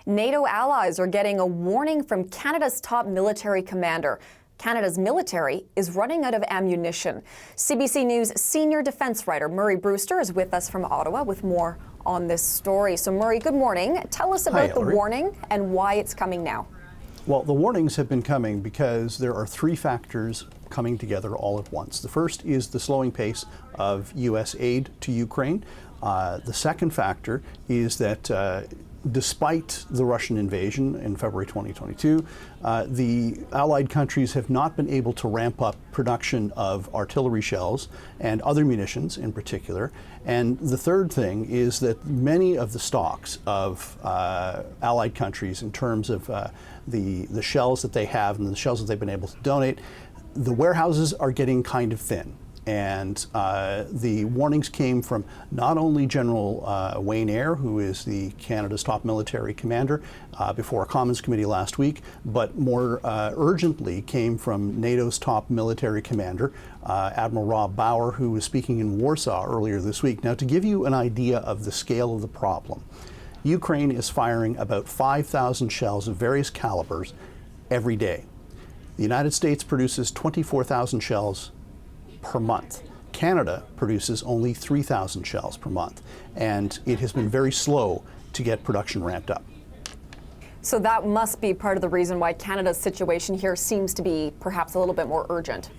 NATO allies are getting a warning from Canada's top military commander. Canada's military is running out of ammunition. CBC News senior defense writer Murray Brewster is with us from Ottawa with more on this story. So Murray, good morning. Tell us about the warning and why it's coming now. Well, the warnings have been coming because there are three factors coming together all at once. The first is the slowing pace of U.S. aid to Ukraine. The second factor is that despite the Russian invasion in February 2022, the Allied countries have not been able to ramp up production of artillery shells and other munitions in particular. And the third thing is that many of the stocks of Allied countries in terms of the shells that they have and the shells that they've been able to donate, the warehouses are getting kind of thin. And the warnings came from not only General Wayne Eyre, who is the Canada's top military commander, before a Commons committee last week, but more urgently came from NATO's top military commander, Admiral Rob Bauer, who was speaking in Warsaw earlier this week. Now, to give you an idea of the scale of the problem, Ukraine is firing about 5,000 shells of various calibers every day. The United States produces 24,000 shells per month. Canada produces only 3,000 shells per month, and it has been very slow to get production ramped up. So that must be part of the reason why Canada's situation here seems to be perhaps a little bit more urgent.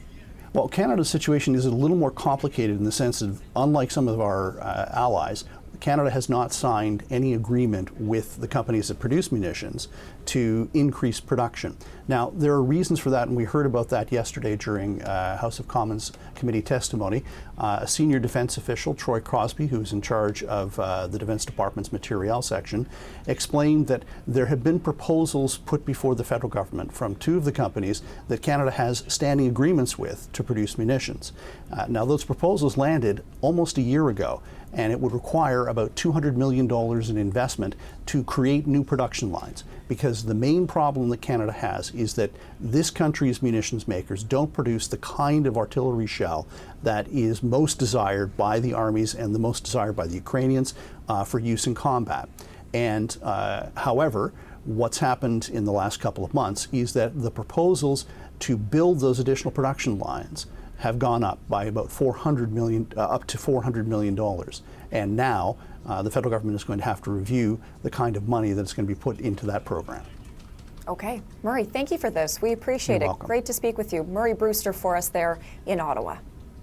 Well, Canada's situation is a little more complicated in the sense of, unlike some of our allies, Canada has not signed any agreement with the companies that produce munitions to increase production. Now, there are reasons for that, and we heard about that yesterday during House of Commons committee testimony. A senior defense official, Troy Crosby, who's in charge of the Defense Department's Materiel section, explained that there have been proposals put before the federal government from two of the companies that Canada has standing agreements with to produce munitions. Now, those proposals landed almost a year ago, and it would require about $200 million in investment to create new production lines, because the main problem that Canada has is that this country's munitions makers don't produce the kind of artillery shell that is most desired by the armies and the most desired by the Ukrainians for use in combat. And however, what's happened in the last couple of months is that the proposals to build those additional production lines have gone up by about $400 million, up to $400 million. And now the federal government is going to have to review the kind of money that's going to be put into that program. Okay. Murray, thank you for this. We appreciate it. Welcome. Great to speak with you. Murray Brewster for us there in Ottawa.